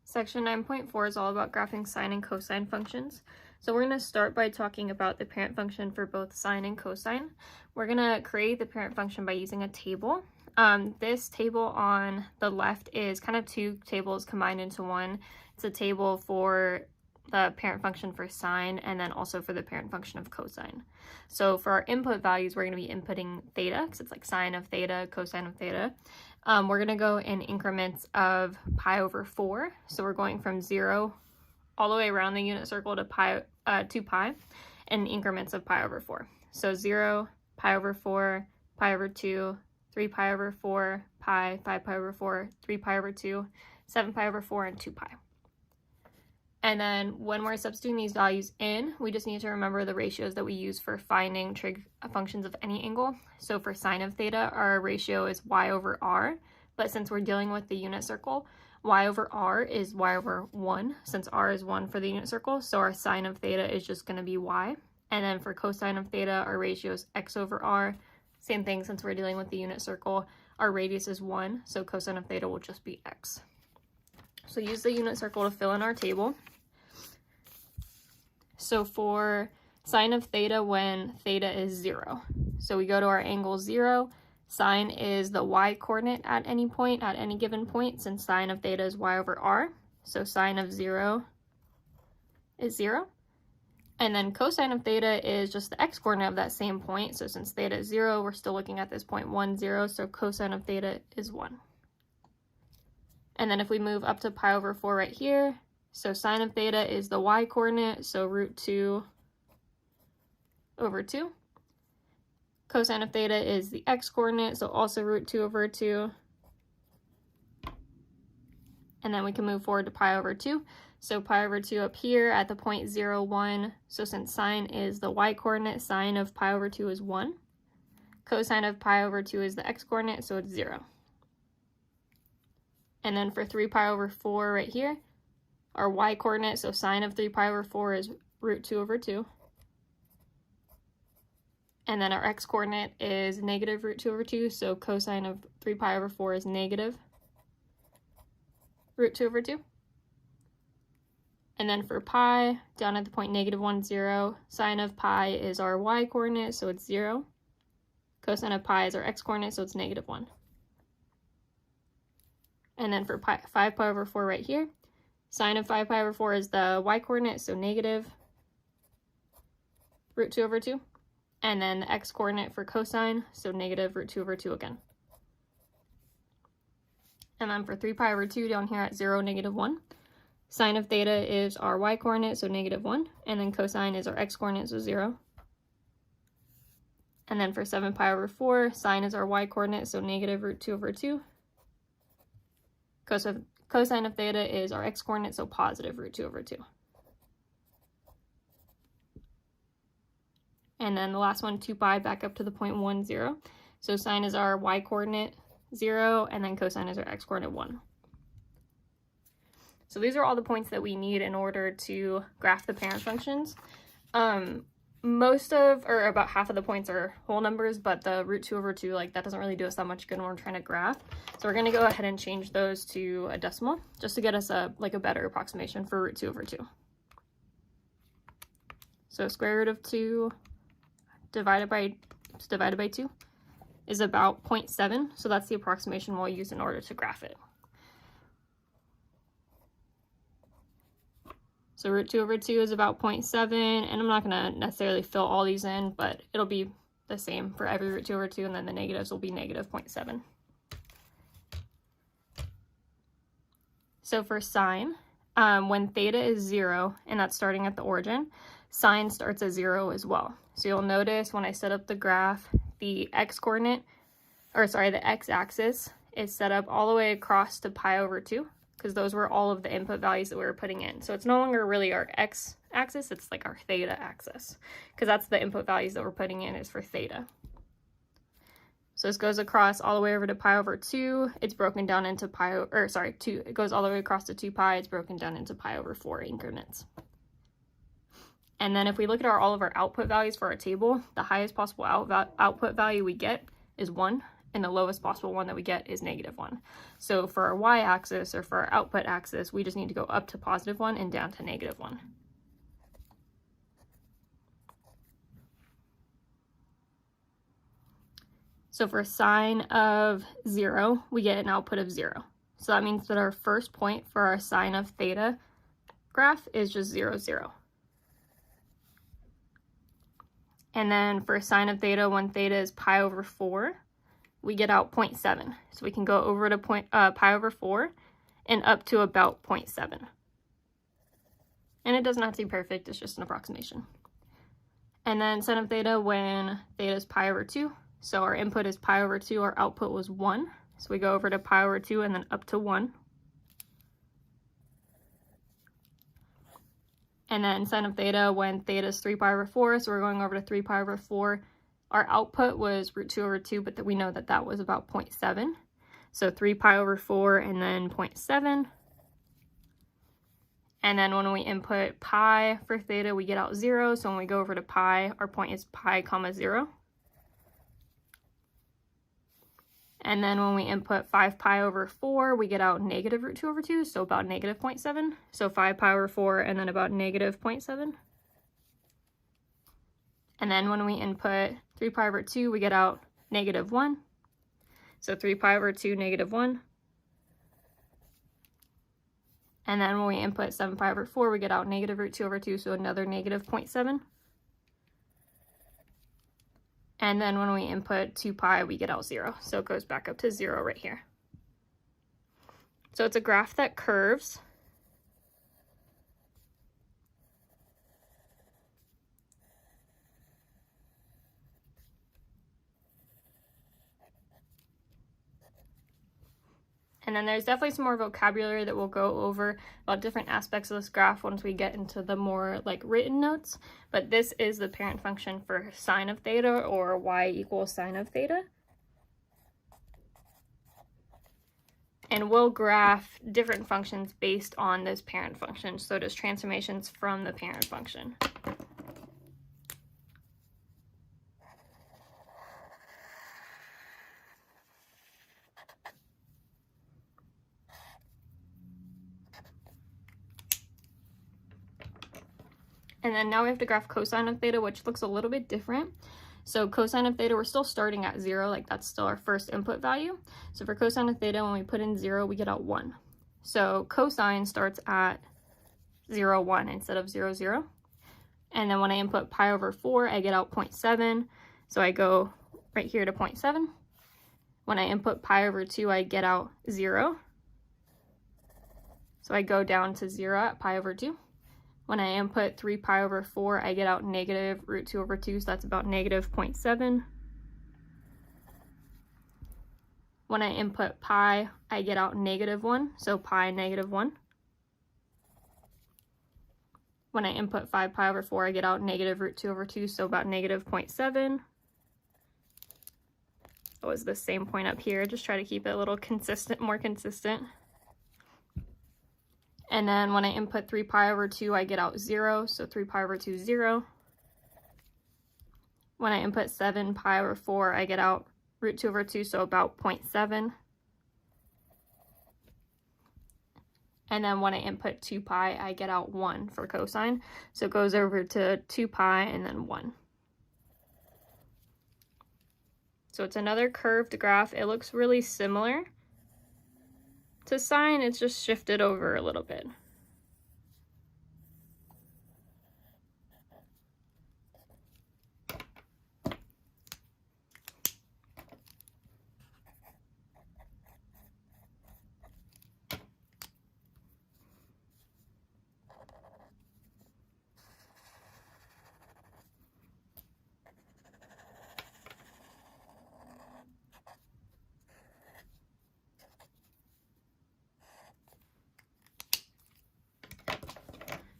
Section 9.4 is all about graphing sine and cosine functions. So we're going to start by talking about the parent function for both sine and cosine. We're going to create the parent function by using a table. This table on the left is kind of two tables combined into one. It's a table for the parent function for sine and then also for the parent function of cosine. So for our input values, we're going to be inputting theta, because it's like sine of theta, cosine of theta. We're going to go in increments of pi over 4. So we're going from 0 all the way around the unit circle to 2 pi in increments of pi over 4. So 0, pi over 4, pi over 2, 3 pi over 4, pi, 5 pi over 4, 3 pi over 2, 7 pi over 4, and 2 pi. And then when we're substituting these values in, we just need to remember the ratios that we use for finding trig functions of any angle. So for sine of theta, our ratio is y over r, but since we're dealing with the unit circle, y over r is y over 1, since r is 1 for the unit circle, so our sine of theta is just going to be y. And then for cosine of theta, our ratio is x over r. Same thing, since we're dealing with the unit circle, our radius is 1, so cosine of theta will just be x. So use the unit circle to fill in our table. So for sine of theta, when theta is 0, so we go to our angle 0, sine is the y coordinate at any point, at any given point, since sine of theta is y over r, so sine of 0 is 0. And then cosine of theta is just the x coordinate of that same point, so since theta is 0, we're still looking at this point 1, 0, so cosine of theta is 1. And then if we move up to pi over 4 right here, so sine of theta is the y coordinate, so root 2 over 2. Cosine of theta is the x coordinate, so also root 2 over 2. And then we can move forward to pi over 2. So pi over 2 up here at the point 0, 1. So since sine is the y coordinate, sine of pi over 2 is 1. Cosine of pi over 2 is the x coordinate, so it's 0. And then for 3 pi over 4 right here, our y coordinate, so sine of 3 pi over 4 is root 2 over 2. And then our x coordinate is negative root 2 over 2, so cosine of 3 pi over 4 is negative root 2 over 2. And then for pi, down at the point negative 1, 0, sine of pi is our y coordinate, so it's 0. Cosine of pi is our x coordinate, so it's negative 1. And then for 5 pi over 4 right here, sine of 5 pi over 4 is the y coordinate, so negative root 2 over 2. And then the x coordinate for cosine, so negative root 2 over 2 again. And then for 3 pi over 2 down here at 0, negative 1, sine of theta is our y coordinate, so negative 1. And then cosine is our x coordinate, so 0. And then for 7 pi over 4, sine is our y coordinate, so negative root 2 over 2. Cosine of theta is our x coordinate, so positive root 2 over 2. And then the last one, 2 pi, back up to the point 1, 0. So sine is our y coordinate, 0, and then cosine is our x coordinate, 1. So these are all the points that we need in order to graph the parent functions. About half of the points are whole numbers, but the root 2 over 2, that doesn't really do us that much good when we're trying to graph. So we're going to go ahead and change those to a decimal, just to get us a better approximation for root 2 over 2. So square root of 2 divided by 2 is about 0.7, so that's the approximation we'll use in order to graph it. So root 2 over 2 is about 0.7, and I'm not going to necessarily fill all these in, but it'll be the same for every root 2 over 2, and then the negatives will be negative 0.7. So for sine, when theta is 0, and that's starting at the origin, sine starts at 0 as well. So you'll notice when I set up the graph, the the x-axis is set up all the way across to pi over 2. Because those were all of the input values that we were putting in. So it's no longer really our x-axis, it's like our theta axis. Because that's the input values that we're putting in is for theta. So this goes across all the way over to pi over 2. It's broken down into it goes all the way across to 2 pi. It's broken down into pi over 4 increments. And then if we look at all of our output values for our table, the highest possible output value we get is 1. and the lowest possible one that we get is -1. So for our y-axis, or for our output axis, we just need to go up to +1 and down to -1. So for sine of 0, we get an output of 0. So that means that our first point for our sine of theta graph is just 0, 0. And then for sine of theta, when theta is pi over 4, we get out 0.7. So we can go over to pi over 4 and up to about 0.7. And it doesn't have to be perfect, it's just an approximation. And then sine of theta when theta is pi over 2. So our input is pi over 2, our output was 1. So we go over to pi over 2 and then up to 1. And then sine of theta when theta is 3 pi over 4, so we're going over to 3 pi over 4. Our output was root 2 over 2, but we know that that was about 0.7. So 3 pi over 4 and then 0.7. And then when we input pi for theta, we get out 0. So when we go over to pi, our point is pi comma 0. And then when we input 5 pi over 4, we get out negative root 2 over 2, so about negative 0.7. So 5 pi over 4 and then about negative 0.7. And then when we input 3 pi over 2, we get out negative 1. So 3 pi over 2, negative 1. And then when we input 7 pi over 4, we get out negative root 2 over 2, so another negative 0.7. And then when we input 2 pi, we get out 0. So it goes back up to 0 right here. So it's a graph that curves. And then there's definitely some more vocabulary that we'll go over about different aspects of this graph once we get into the more like written notes. But this is the parent function for sine of theta, or y equals sine of theta. And we'll graph different functions based on this parent function. So just transformations from the parent function. And then now we have to graph cosine of theta, which looks a little bit different. So cosine of theta, we're still starting at 0, like that's still our first input value. So for cosine of theta, when we put in 0, we get out 1. So cosine starts at 0, 1 instead of 0, 0. And then when I input pi over 4, I get out 0.7. So I go right here to 0.7. When I input pi over 2, I get out 0. So I go down to 0 at pi over 2. When I input 3 pi over 4, I get out negative root 2 over 2, so that's about negative 0.7. When I input pi, I get out negative 1, so pi negative 1. When I input 5 pi over 4, I get out negative root 2 over 2, so about negative 0.7. It was the same point up here, just try to keep it a little consistent, more consistent. And then when I input 3 pi over 2, I get out 0, so 3 pi over 2 is 0. When I input 7 pi over 4, I get out root 2 over 2, so about 0.7. And then when I input 2 pi, I get out 1 for cosine. So it goes over to 2 pi and then 1. So it's another curved graph. It looks really similar to sine, it's just shifted over a little bit.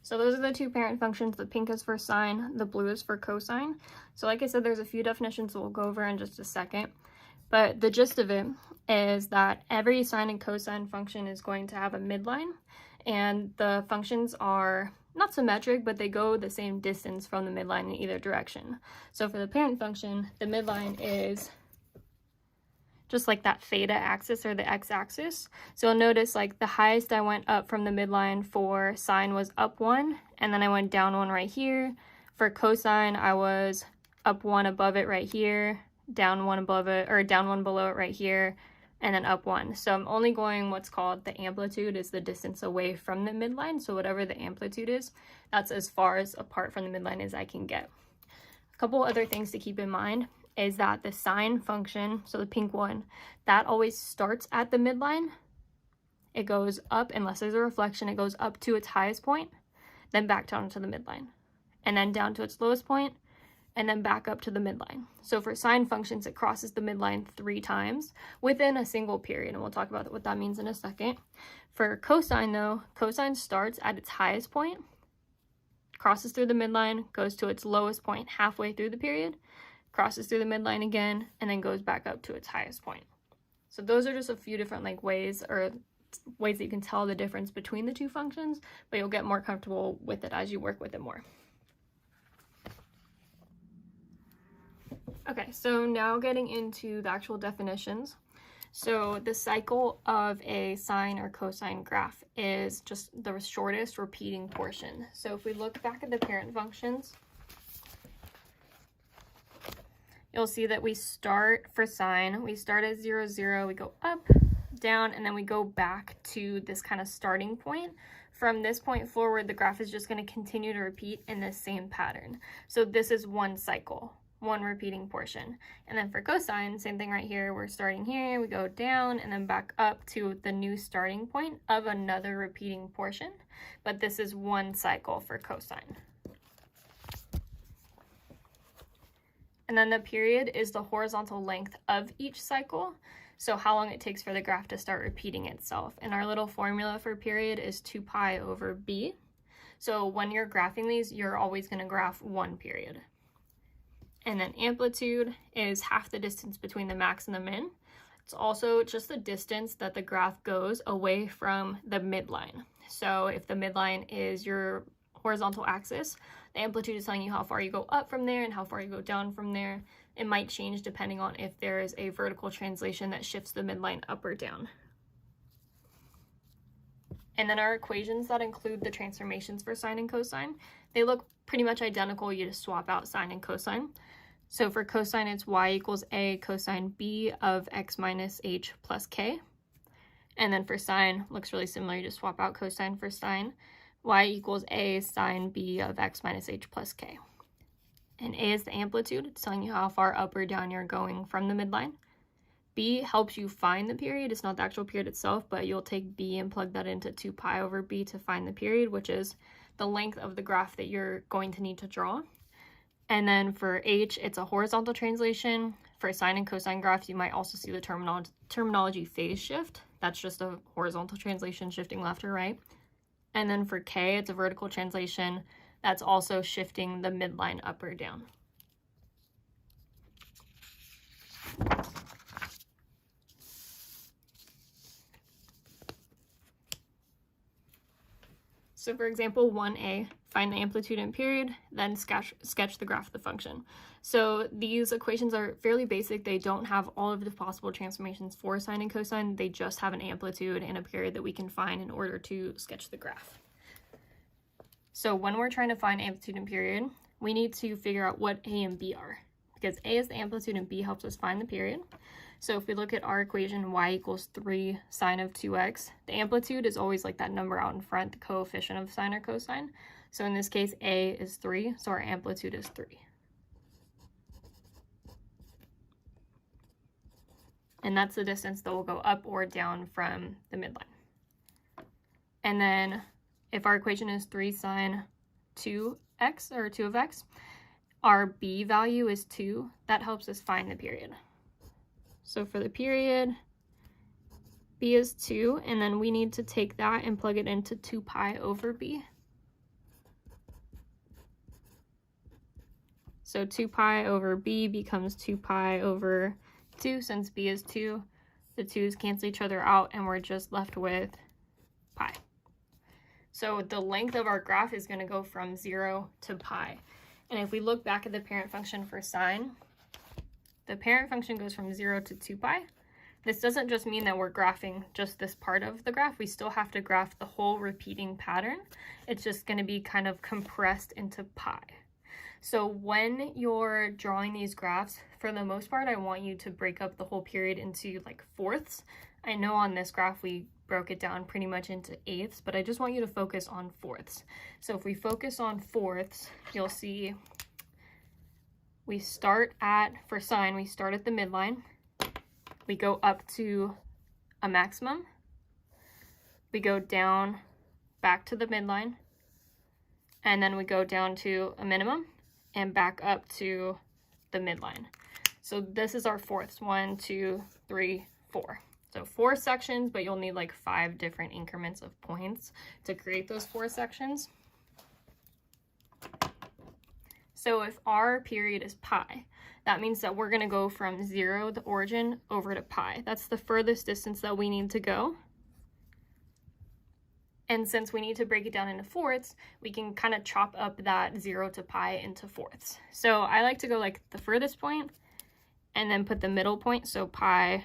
So those are the two parent functions. The pink is for sine, the blue is for cosine. So like I said, there's a few definitions that we'll go over in just a second. But the gist of it is that every sine and cosine function is going to have a midline. And the functions are not symmetric, but they go the same distance from the midline in either direction. So for the parent function, the midline is just like that theta axis or the x-axis. So you'll notice like the highest I went up from the midline for sine was up 1, and then I went down 1 right here. For cosine, I was up 1 above it right here, down 1 above it, or down 1 below it right here, and then up 1. So I'm only going what's called the amplitude, is the distance away from the midline. So whatever the amplitude is, that's as far as apart from the midline as I can get. A couple other things to keep in mind is that the sine function, so the pink one, that always starts at the midline. It goes up, unless there's a reflection, it goes up to its highest point, then back down to the midline, and then down to its lowest point, and then back up to the midline. So for sine functions, it crosses the midline 3 times within a single period, and we'll talk about what that means in a second. For cosine though, cosine starts at its highest point, crosses through the midline, goes to its lowest point halfway through the period, crosses through the midline again, and then goes back up to its highest point. So those are just a few different like ways that you can tell the difference between the two functions, but you'll get more comfortable with it as you work with it more. Okay, so now getting into the actual definitions. So the cycle of a sine or cosine graph is just the shortest repeating portion. So if we look back at the parent functions, you'll see that we start for sine, we start at 0, 0, we go up, down, and then we go back to this kind of starting point. From this point forward, the graph is just going to continue to repeat in the same pattern. So this is one cycle, one repeating portion. And then for cosine, same thing right here. We're starting here, we go down, and then back up to the new starting point of another repeating portion. But this is one cycle for cosine. And then the period is the horizontal length of each cycle, so how long it takes for the graph to start repeating itself. And our little formula for period is 2 pi over b. So when you're graphing these, you're always going to graph one period. And then amplitude is half the distance between the max and the min. It's also just the distance that the graph goes away from the midline. So if the midline is your horizontal axis, the amplitude is telling you how far you go up from there and how far you go down from there. It might change depending on if there is a vertical translation that shifts the midline up or down. And then our equations that include the transformations for sine and cosine, they look pretty much identical. You just swap out sine and cosine. So for cosine, it's y equals a cosine b of x minus h plus k. And then for sine, looks really similar. You just swap out cosine for sine. Y equals a sine b of x minus h plus k. And a is the amplitude. It's telling you how far up or down you're going from the midline. B helps you find the period. It's not the actual period itself, but you'll take b and plug that into 2 pi over b to find the period, which is the length of the graph that you're going to need to draw. And then for h, it's a horizontal translation. For sine and cosine graphs, you might also see the terminology phase shift. That's just a horizontal translation shifting left or right. And then for k, it's a vertical translation. That's also shifting the midline up or down. So for example, 1a, find the amplitude and period, then sketch the graph of the function. So these equations are fairly basic. They don't have all of the possible transformations for sine and cosine. They just have an amplitude and a period that we can find in order to sketch the graph. So when we're trying to find amplitude and period, we need to figure out what a and b are, because a is the amplitude and b helps us find the period. So if we look at our equation, y equals 3 sine of 2x, the amplitude is always like that number out in front, the coefficient of sine or cosine. So in this case, a is 3, so our amplitude is 3. And that's the distance that will go up or down from the midline. And then if our equation is 3 sine 2x, or 2 of x, our b value is 2. That helps us find the period. So for the period, b is 2, and then we need to take that and plug it into 2 pi over b. So 2 pi over b becomes 2 pi over 2. Since b is 2, the 2's cancel each other out, and we're just left with pi. So the length of our graph is going to go from 0 to pi. And if we look back at the parent function for sine, the parent function goes from 0 to 2 pi, This doesn't just mean that we're graphing just this part of the graph. We still have to graph the whole repeating pattern. It's just going to be kind of compressed into pi. So when you're drawing these graphs, for the most part, I want you to break up the whole period into like fourths. I know on this graph we broke it down pretty much into eighths, but I just want you to focus on fourths. So if we focus on fourths, you'll see we start at, for sine, we start at the midline. We go up to a maximum. We go down back to the midline. And then we go down to a minimum and back up to the midline. So this is our fourths, 1, 2, 3, 4. So 4 sections, but you'll need like 5 different increments of points to create those 4 sections. So if our period is pi, that means that we're going to go from 0, the origin, over to pi. That's the furthest distance that we need to go. And since we need to break it down into fourths, we can kind of chop up that 0 to pi into fourths. So I like to go like the furthest point and then put the middle point, so pi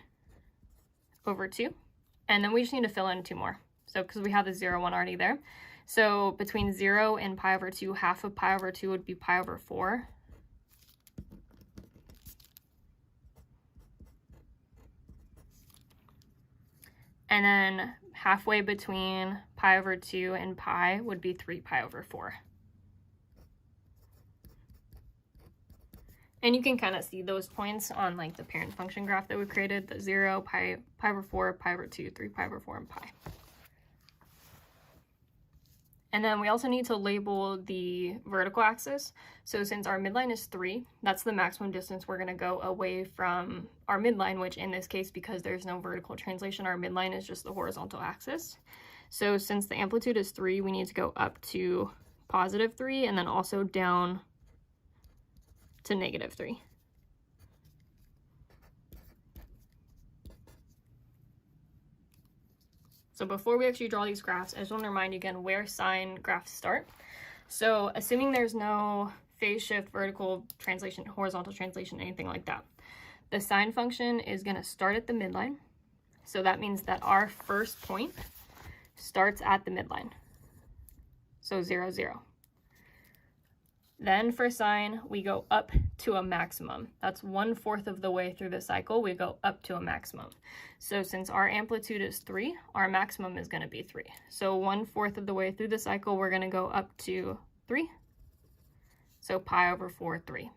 over 2. And then we just need to fill in 2 more. So because we have the 0 one already there. So between 0 and pi over 2, half of pi over 2 would be pi over 4. And then halfway between pi over 2 and pi would be 3 pi over 4. And you can kind of see those points on like the parent function graph that we created, the 0, pi over 4, pi over 2, 3 pi over 4, and pi. And then we also need to label the vertical axis. So since our midline is 3, that's the maximum distance we're going to go away from our midline, which in this case, because there's no vertical translation, our midline is just the horizontal axis. So since the amplitude is 3, we need to go up to +3 and then also down to -3. So before we actually draw these graphs, I just want to remind you again where sine graphs start. So assuming there's no phase shift, vertical translation, horizontal translation, anything like that, the sine function is going to start at the midline. So that means that our first point starts at the midline. So 0, 0. Then for sine, we go up to a maximum. That's 1/4 of the way through the cycle, we go up to a maximum. So since our amplitude is 3, our maximum is going to be 3. So 1/4 of the way through the cycle, we're going to go up to 3. So pi over 4, 3.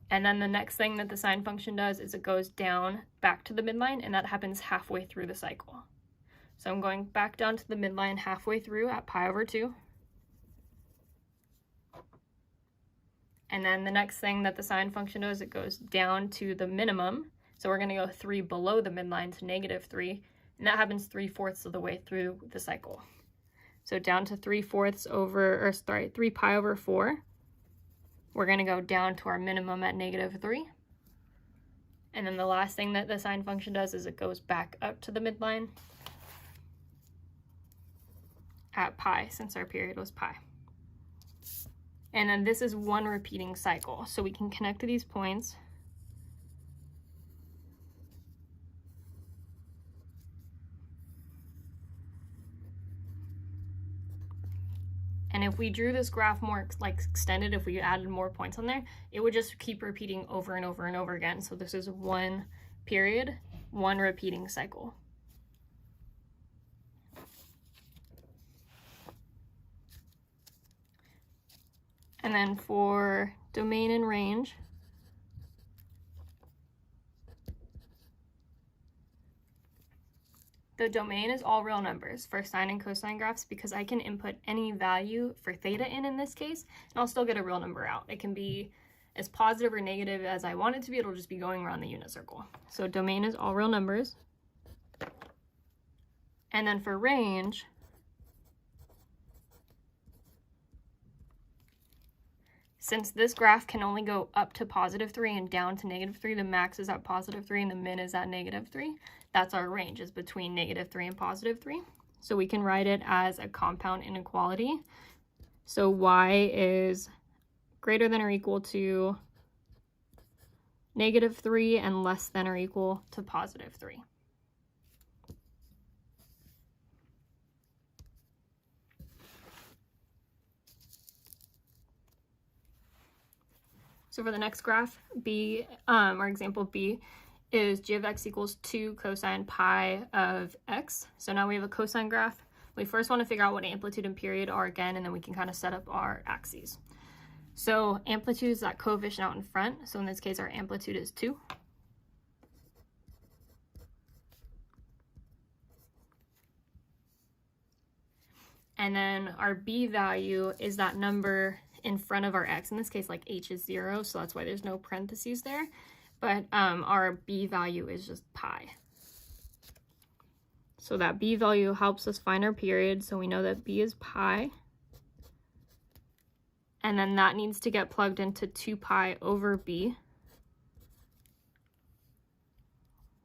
And then the next thing that the sine function does is it goes down back to the midline, and that happens halfway through the cycle. So I'm going back down to the midline halfway through at pi over 2. And then the next thing that the sine function does, it goes down to the minimum. So we're going to go 3 below the midline to -3, and that happens 3/4 of the way through the cycle. So down to 3/4 over, or sorry, 3 pi over 4. We're going to go down to our minimum at -3. And then the last thing that the sine function does is it goes back up to the midline at pi, since our period was pi. And then this is one repeating cycle. So we can connect to these points. And if we drew this graph more like extended, if we added more points on there, it would just keep repeating over and over and over again. So this is one period, one repeating cycle. And then for domain and range, the domain is all real numbers for sine and cosine graphs because I can input any value for theta in this case, and I'll still get a real number out. It can be as positive or negative as I want it to be. It'll just be going around the unit circle. So domain is all real numbers. And then for range, since this graph can only go up to +3 and down to -3, the max is at +3 and the min is at -3. That's our range, is between -3 and +3. So we can write it as a compound inequality. So y is greater than or equal to -3 and less than or equal to +3. So for the next graph, B, or example B, is g of x equals 2 cosine pi of x. So now we have a cosine graph. We first want to figure out what amplitude and period are again, and then we can kind of set up our axes. So amplitude is that coefficient out in front. So in this case, our amplitude is 2. And then our b value is that number in front of our x. In this case, like h is 0, so that's why there's no parentheses there. But our b value is just pi. So that b value helps us find our period. So we know that b is pi. And then that needs to get plugged into 2 pi over b.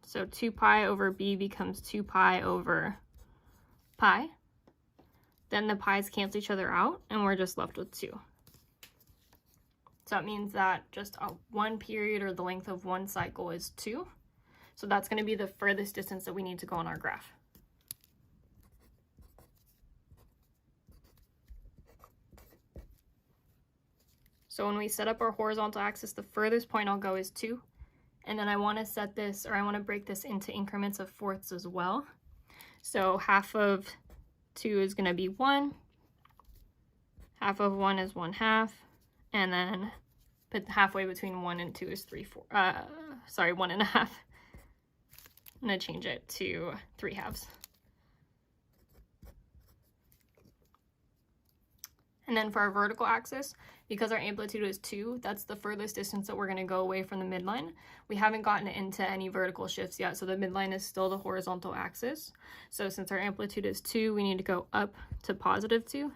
So 2 pi over b becomes 2 pi over pi. Then the pi's cancel each other out, and we're just left with 2. So it means that just one period, or the length of one cycle, is 2. So that's going to be the furthest distance that we need to go on our graph. So when we set up our horizontal axis, the furthest point I'll go is 2. And then I want to set this, or I want to break this into increments of fourths as well. So half of 2 is going to be 1. Half of 1 is 1/2. And then halfway between 1 and 2 is 1.5. I'm going to change it to 3/2. And then for our vertical axis, because our amplitude is 2, that's the furthest distance that we're going to go away from the midline. We haven't gotten into any vertical shifts yet, so the midline is still the horizontal axis. So since our amplitude is 2, we need to go up to +2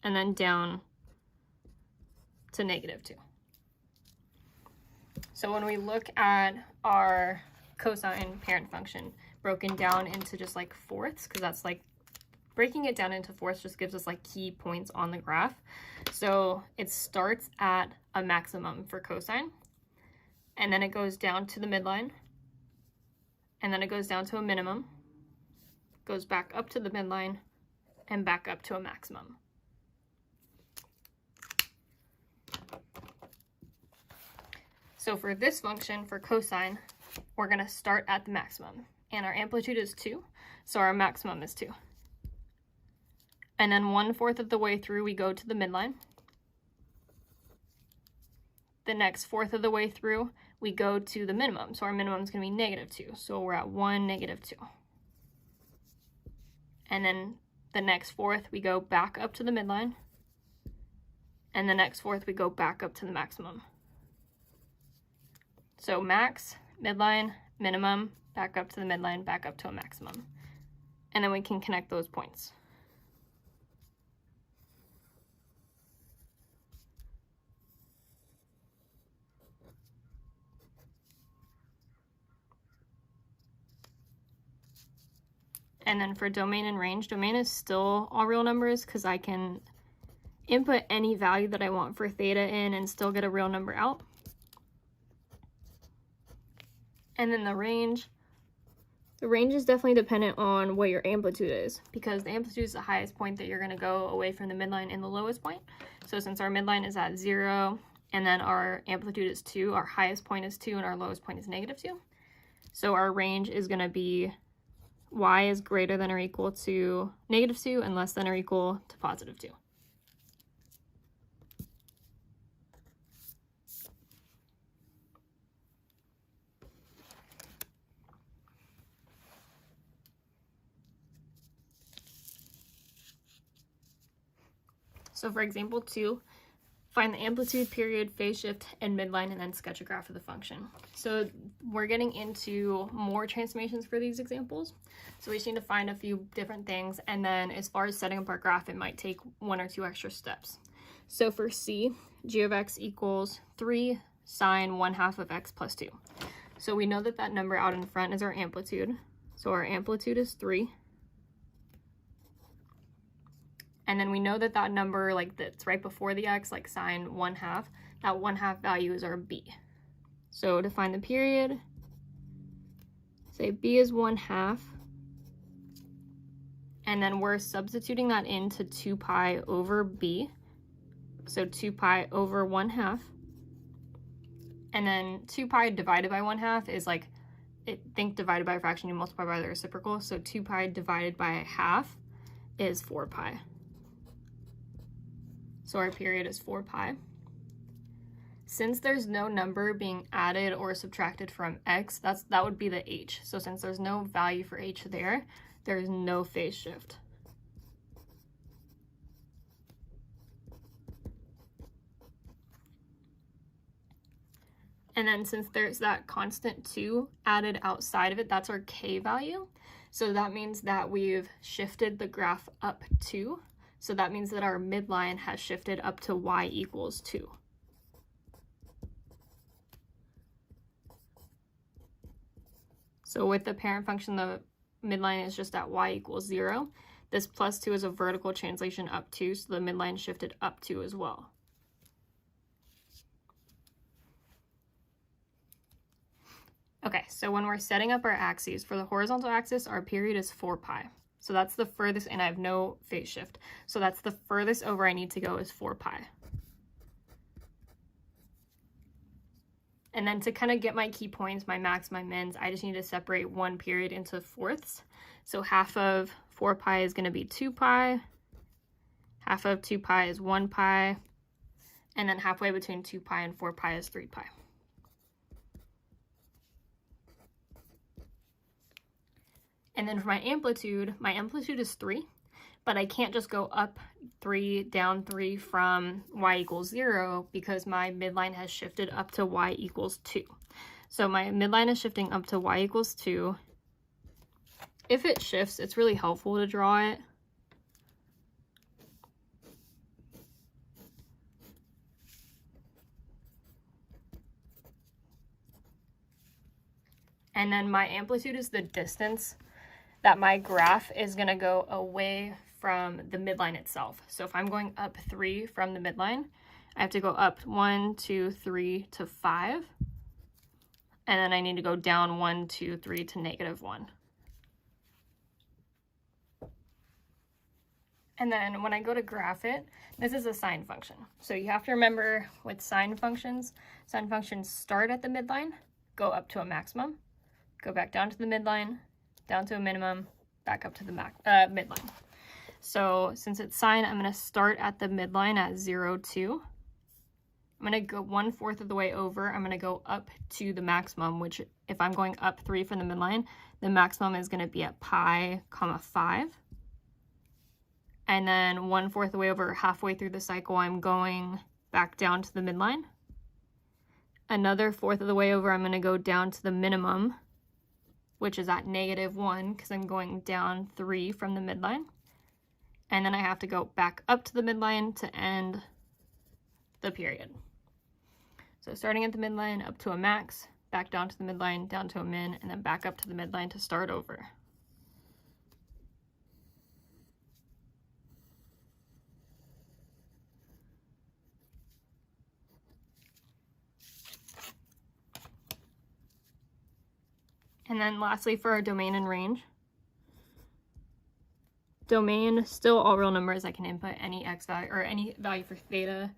and then down to -2. So when we look at our cosine parent function broken down into just like fourths, because that's like breaking it down into fourths just gives us like key points on the graph. So it starts at a maximum for cosine, and then it goes down to the midline, and then it goes down to a minimum, goes back up to the midline, and back up to a maximum. So for this function, for cosine, we're going to start at the maximum, and our amplitude is 2, so our maximum is 2. And then 1/4 of the way through, we go to the midline. The next fourth of the way through, we go to the minimum. So our minimum is going to be -2. So we're at 1, -2. And then the next fourth, we go back up to the midline. And the next fourth, we go back up to the maximum. So max, midline, minimum, back up to the midline, back up to a maximum. And then we can connect those points. And then for domain and range, domain is still all real numbers because I can input any value that I want for theta in and still get a real number out. And then the range is definitely dependent on what your amplitude is, because the amplitude is the highest point that you're going to go away from the midline and the lowest point. So since our midline is at 0 and then our amplitude is 2, our highest point is 2 and our lowest point is -2. So our range is going to be y is greater than or equal to -2 and less than or equal to +2. So for example 2, find the amplitude, period, phase shift, and midline, and then sketch a graph of the function. So we're getting into more transformations for these examples. So we just need to find a few different things, and then as far as setting up our graph, it might take 1 or 2 extra steps. So for C, g of x equals 3 sine 1/2 of x plus 2. So we know that that number out in front is our amplitude. So our amplitude is 3. And then we know that that number, like that's right before the x, like sine 1/2, that 1/2 value is our b. So to find the period, say b is 1/2, and then we're substituting that into 2 pi over b, so 2 pi over 1/2, and then 2 pi divided by 1/2 is like, think divided by a fraction, you multiply by the reciprocal, so 2 pi divided by 1/2 is 4 pi. So our period is 4 pi. Since there's no number being added or subtracted from x, that would be the h. So since there's no value for h there, there's no phase shift. And then since there's that constant 2 added outside of it, that's our k value. So that means that we've shifted the graph up 2. So that means that our midline has shifted up to y equals 2. So with the parent function, the midline is just at y equals 0. This plus 2 is a vertical translation up 2, so the midline shifted up 2 as well. Okay, so when we're setting up our axes, for the horizontal axis, our period is 4 pi. So that's the furthest, and I have no phase shift. So that's the furthest over I need to go is 4 pi. And then to kind of get my key points, my max, my mins, I just need to separate one period into fourths. So half of 4 pi is going to be 2 pi. Half of 2 pi is 1 pi. And then halfway between 2 pi and 4 pi is 3 pi. And then for my amplitude is 3, but I can't just go up 3, down 3 from y equals 0 because my midline has shifted up to y equals 2. So my midline is shifting up to y equals 2. If it shifts, it's really helpful to draw it. And then my amplitude is the distance that my graph is going to go away from the midline itself. So if I'm going up 3 from the midline, I have to go up 1, 2, 3 to 5. And then I need to go down 1, 2, 3 to -1. And then when I go to graph it, this is a sine function. So you have to remember with sine functions start at the midline, go up to a maximum, go back down to the midline, down to a minimum, back up to the midline. So since it's sine, I'm going to start at the midline at 0, 2. I'm going to go 1/4 of the way over. I'm going to go up to the maximum, which if I'm going up 3 from the midline, the maximum is going to be at pi, 5. And then 1/4 of the way over, halfway through the cycle, I'm going back down to the midline. Another 1/4 of the way over, I'm going to go down to the minimum, which is at -1 because I'm going down 3 from the midline. And then I have to go back up to the midline to end the period. So starting at the midline up to a max, back down to the midline, down to a min, and then back up to the midline to start over. And then lastly for our domain and range. Domain, still all real numbers. I can input any x value or any value for theta.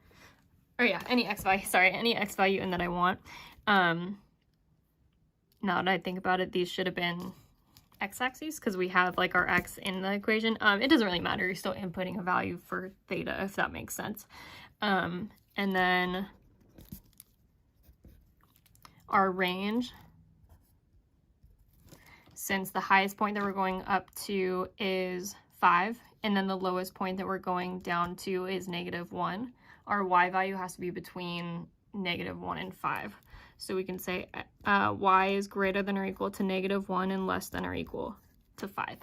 Or yeah, any x value in that I want. Now that I think about it, these should have been x-axes because we have like our x in the equation. It doesn't really matter. You're still inputting a value for theta, if that makes sense. And then our range, since the highest point that we're going up to is 5, and then the lowest point that we're going down to is -1, our y value has to be between -1 and 5. So we can say y is greater than or equal to -1 and less than or equal to 5.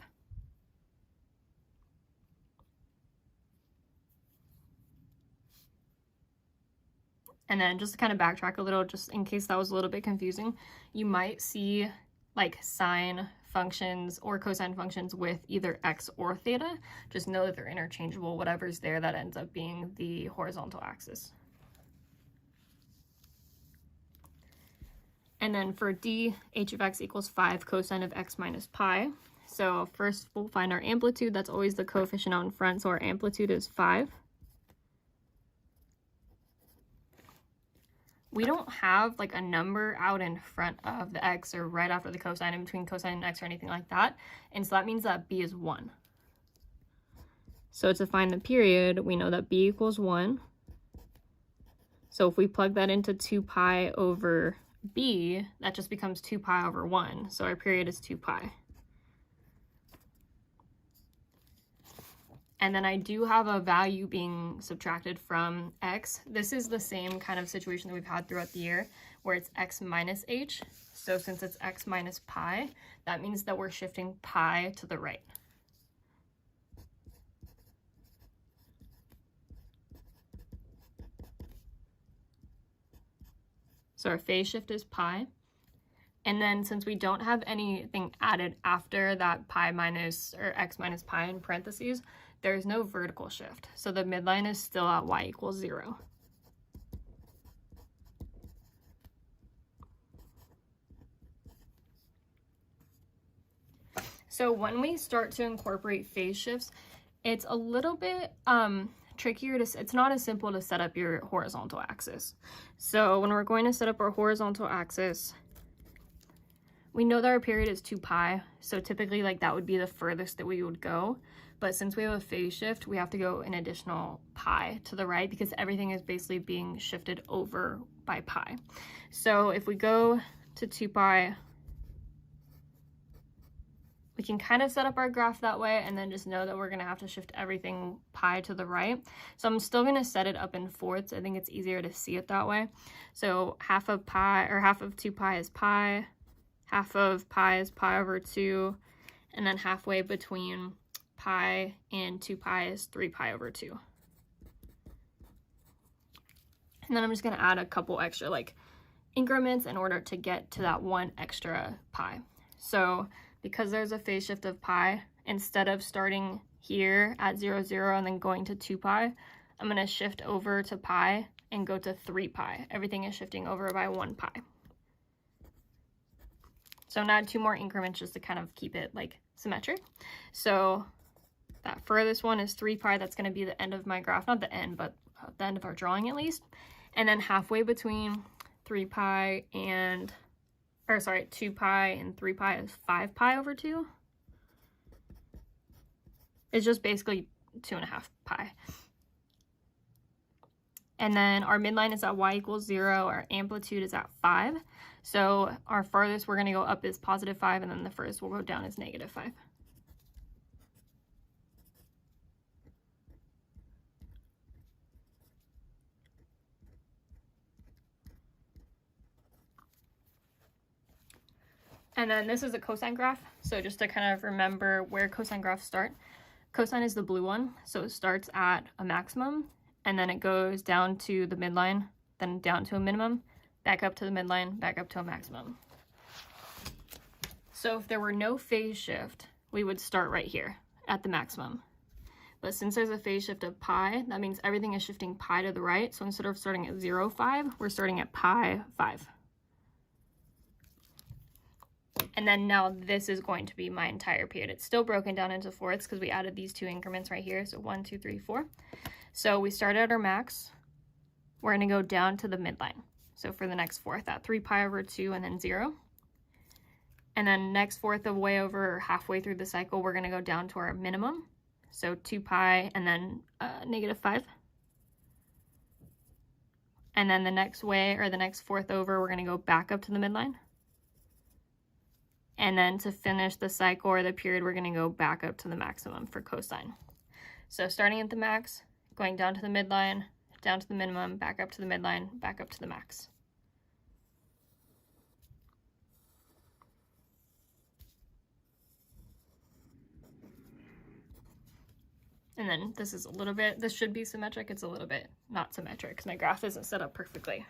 And then just to kind of backtrack a little, just in case that was a little bit confusing, you might see like sine functions or cosine functions with either x or theta. Just know that they're interchangeable. Whatever's there, that ends up being the horizontal axis. And then for D, h of x equals 5 cosine of x minus pi. So first we'll find our amplitude. That's always the coefficient out in front. So our amplitude is 5. We don't have like a number out in front of the x or right after the cosine, in between cosine and x or anything like that. And so that means that b is 1. So to find the period, we know that b equals 1. So if we plug that into 2 pi over b, that just becomes 2 pi over 1. So our period is 2 pi. And then I do have a value being subtracted from x. This is the same kind of situation that we've had throughout the year, where it's x minus h. So since it's x minus pi, that means that we're shifting pi to the right. So our phase shift is pi. And then since we don't have anything added after that pi minus or x minus pi in parentheses, there's no vertical shift. So the midline is still at y equals 0. So when we start to incorporate phase shifts, it's a little bit trickier it's not as simple to set up your horizontal axis. So when we're going to set up our horizontal axis, we know that our period is 2 pi, so typically like that would be the furthest that we would go. But since we have a phase shift, we have to go an additional pi to the right because everything is basically being shifted over by pi. So if we go to 2 pi, we can kind of set up our graph that way and then just know that we're going to have to shift everything pi to the right. So I'm still going to set it up in fourths. I think it's easier to see it that way. So half of 2 pi is pi, half of pi is pi over 2, and then halfway between pi and 2 pi is 3 pi over 2. And then I'm just going to add a couple extra like increments in order to get to that one extra pi. So because there's a phase shift of pi, instead of starting here at 0, 0 and then going to 2 pi, I'm going to shift over to pi and go to 3 pi. Everything is shifting over by 1 pi. So I'm going to add 2 more increments just to kind of keep it like symmetric. So that furthest one is 3 pi. That's going to be the end of my graph, not the end, but the end of our drawing at least. And then halfway between 2 pi and 3 pi is 5 pi over 2. It's just basically 2.5 pi. And then our midline is at y equals 0. Our amplitude is at 5. So our farthest we're going to go up is positive 5, and then the furthest we'll go down is negative 5. And then this is a cosine graph. So just to kind of remember where cosine graphs start. Cosine is the blue one. So it starts at a maximum, and then it goes down to the midline, then down to a minimum, back up to the midline, back up to a maximum. So if there were no phase shift, we would start right here at the maximum. But since there's a phase shift of pi, that means everything is shifting pi to the right. So instead of starting at 0, 5, we're starting at pi 5. And then now this is going to be my entire period. It's still broken down into fourths because we added these 2 increments right here. So 1, 2, 3, 4. So we started at our max. We're going to go down to the midline. So for the next fourth, at 3 pi over 2 and then 0. And then next fourth of way over halfway through the cycle, we're going to go down to our minimum. So 2 pi and then negative 5. And then the next way, or the next fourth over, we're going to go back up to the midline. And then to finish the cycle or the period, we're going to go back up to the maximum for cosine. So starting at the max, going down to the midline, down to the minimum, back up to the midline, back up to the max. And then this is a little bit, this should be symmetric. It's a little bit not symmetric because my graph isn't set up perfectly.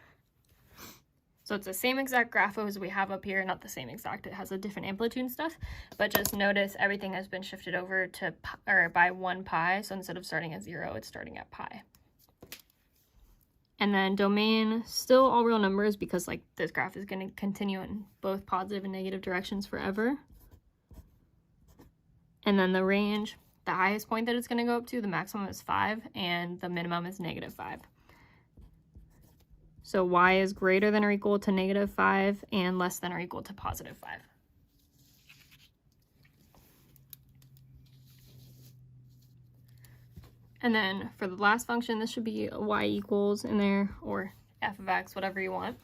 So it's the same exact graph as we have up here, not the same exact, it has a different amplitude and stuff, but just notice everything has been shifted over to by 1 pi, so instead of starting at 0, it's starting at pi. And then domain, still all real numbers because like this graph is going to continue in both positive and negative directions forever. And then the range, the highest point that it's going to go up to, the maximum is 5 and the minimum is -5. So y is greater than or equal to -5 and less than or equal to +5. And then for the last function, this should be y equals in there, or f of x, whatever you want.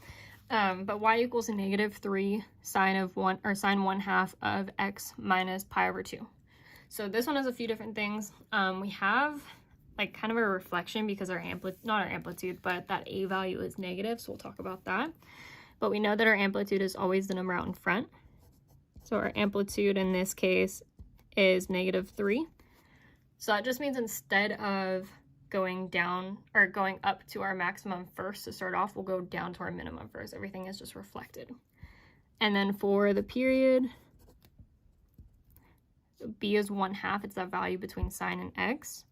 But y equals -3 sine of 1, or sine 1/2 of x minus pi over 2. So this one has a few different things. We have like kind of a reflection because our not our amplitude, but that a value is negative, so we'll talk about that. But we know that our amplitude is always the number out in front. So our amplitude in this case is -3. So that just means instead of going down or going up to our maximum first to start off, we'll go down to our minimum first. Everything is just reflected. And then for the period, b is 1/2. It's that value between sine and x.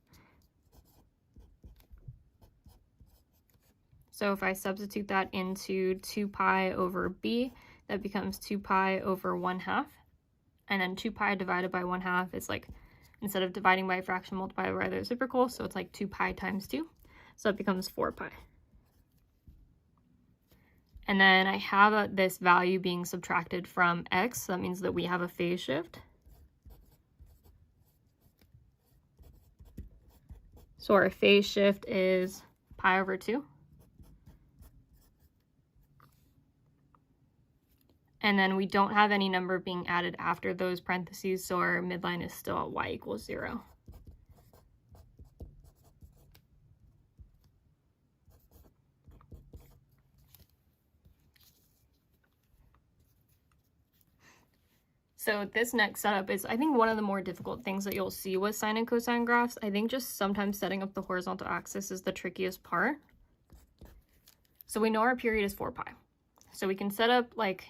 So if I substitute that into 2 pi over b, that becomes 2 pi over 1/2. And then 2 pi divided by 1/2 is like, instead of dividing by a fraction, multiply by the reciprocal, so it's like 2 pi times 2. So it becomes 4 pi. And then I have this value being subtracted from x, so that means that we have a phase shift. So our phase shift is pi over 2. And then we don't have any number being added after those parentheses, so our midline is still at y equals 0. So this next setup is, I think, one of the more difficult things that you'll see with sine and cosine graphs. I think just sometimes setting up the horizontal axis is the trickiest part. So we know our period is 4 pi. So we can set up like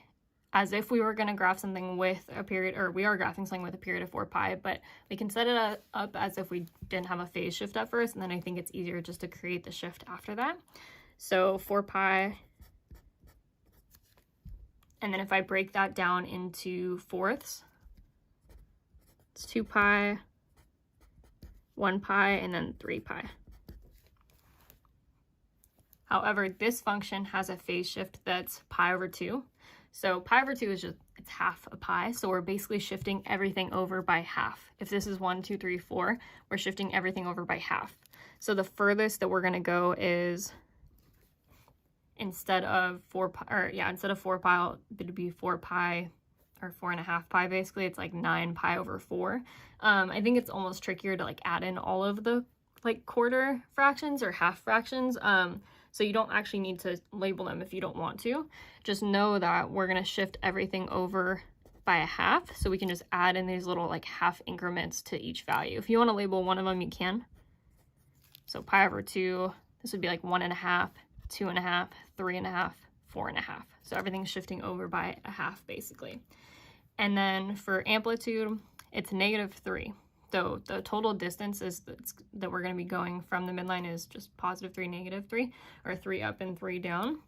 as if we were going to graph something with a period, or we are graphing something with a period of 4 pi, but we can set it up as if we didn't have a phase shift at first, and then I think it's easier just to create the shift after that. So 4 pi, and then if I break that down into fourths, it's 2 pi, 1 pi, and then 3 pi. However, this function has a phase shift that's pi over 2. So pi over 2 is just, it's half a pi, so we're basically shifting everything over by half. If this is 1, 2, 3, 4, we're shifting everything over by half. So the furthest that we're going to go is, instead of 4 pi, instead of 4 pi, it would be 4 pi, or 4.5 pi basically. It's like 9 pi over 4. I think it's almost trickier to like add in all of the like quarter fractions or half fractions. So you don't actually need to label them if you don't want to. Just know that we're going to shift everything over by a half, so we can just add in these little like half increments to each value. If you want to label one of them, you can. So pi over 2, this would be like 1.5, 2.5, 3.5, 4.5. So everything's shifting over by a half basically. And then for amplitude, it's -3. So the total distance is that we're going to be going from the midline is just +3, -3, or 3 up and 3 down.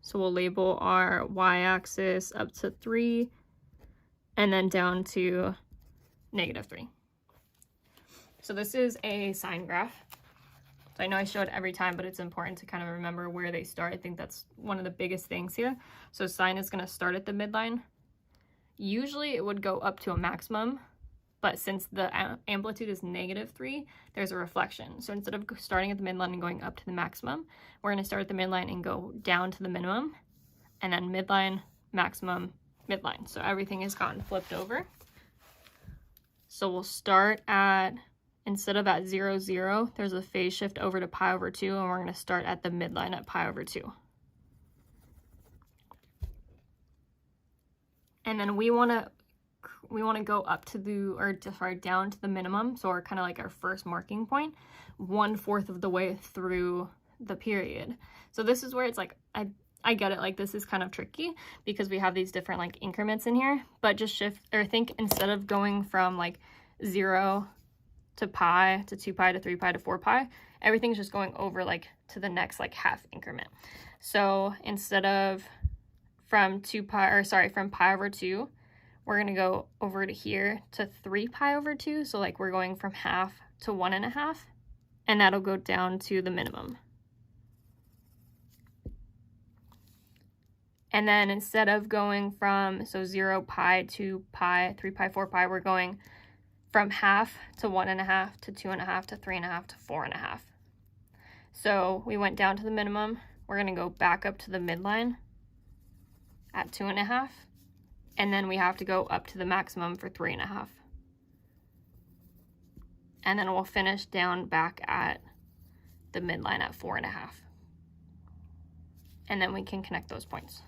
So we'll label our y-axis up to 3 and then down to -3. So this is a sine graph. So I know I show it every time, but it's important to kind of remember where they start. I think that's one of the biggest things here. So sine is going to start at the midline. Usually it would go up to a maximum, but since the amplitude is -3, there's a reflection. So instead of starting at the midline and going up to the maximum, we're going to start at the midline and go down to the minimum, and then midline, maximum, midline. So everything has gotten flipped over. So we'll start at, instead of at 0, 0, there's a phase shift over to pi over 2, and we're going to start at the midline at pi over 2. And then we want to go up to the, or sorry, down to the minimum, so we're kind of like our first marking point, 1/4 of the way through the period. So this is where it's like, I get it, like this is kind of tricky because we have these different like increments in here, but just shift, or think instead of going from like 0 to pi to 2 pi to 3 pi to 4 pi, everything's just going over like to the next like half increment. So instead of from pi over 2, we're going to go over to here to 3 pi over 2. So like we're going from half to 1.5, and that'll go down to the minimum. And then instead of going from 0 pi, 2 pi, 3 pi, 4 pi, we're going from half to 1.5 to 2.5 to 3.5 to 4.5. So we went down to the minimum. We're going to go back up to the midline at 2.5, and then we have to go up to the maximum for 3.5. And then we'll finish down back at the midline at 4.5. And then we can connect those points.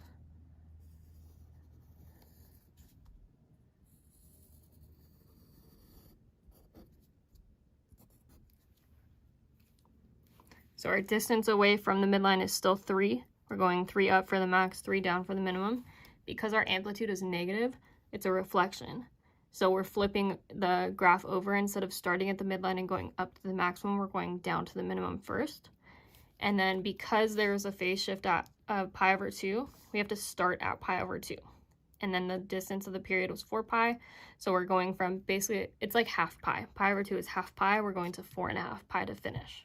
So our distance away from the midline is still 3. We're going 3 up for the max, 3 down for the minimum. Because our amplitude is negative, it's a reflection. So we're flipping the graph over. Instead of starting at the midline and going up to the maximum, we're going down to the minimum first. And then because there's a phase shift at pi over 2, we have to start at pi over 2. And then the distance of the period was 4 pi. So we're going from basically, it's like half pi. Pi over 2 is half pi. We're going to 4.5 pi to finish.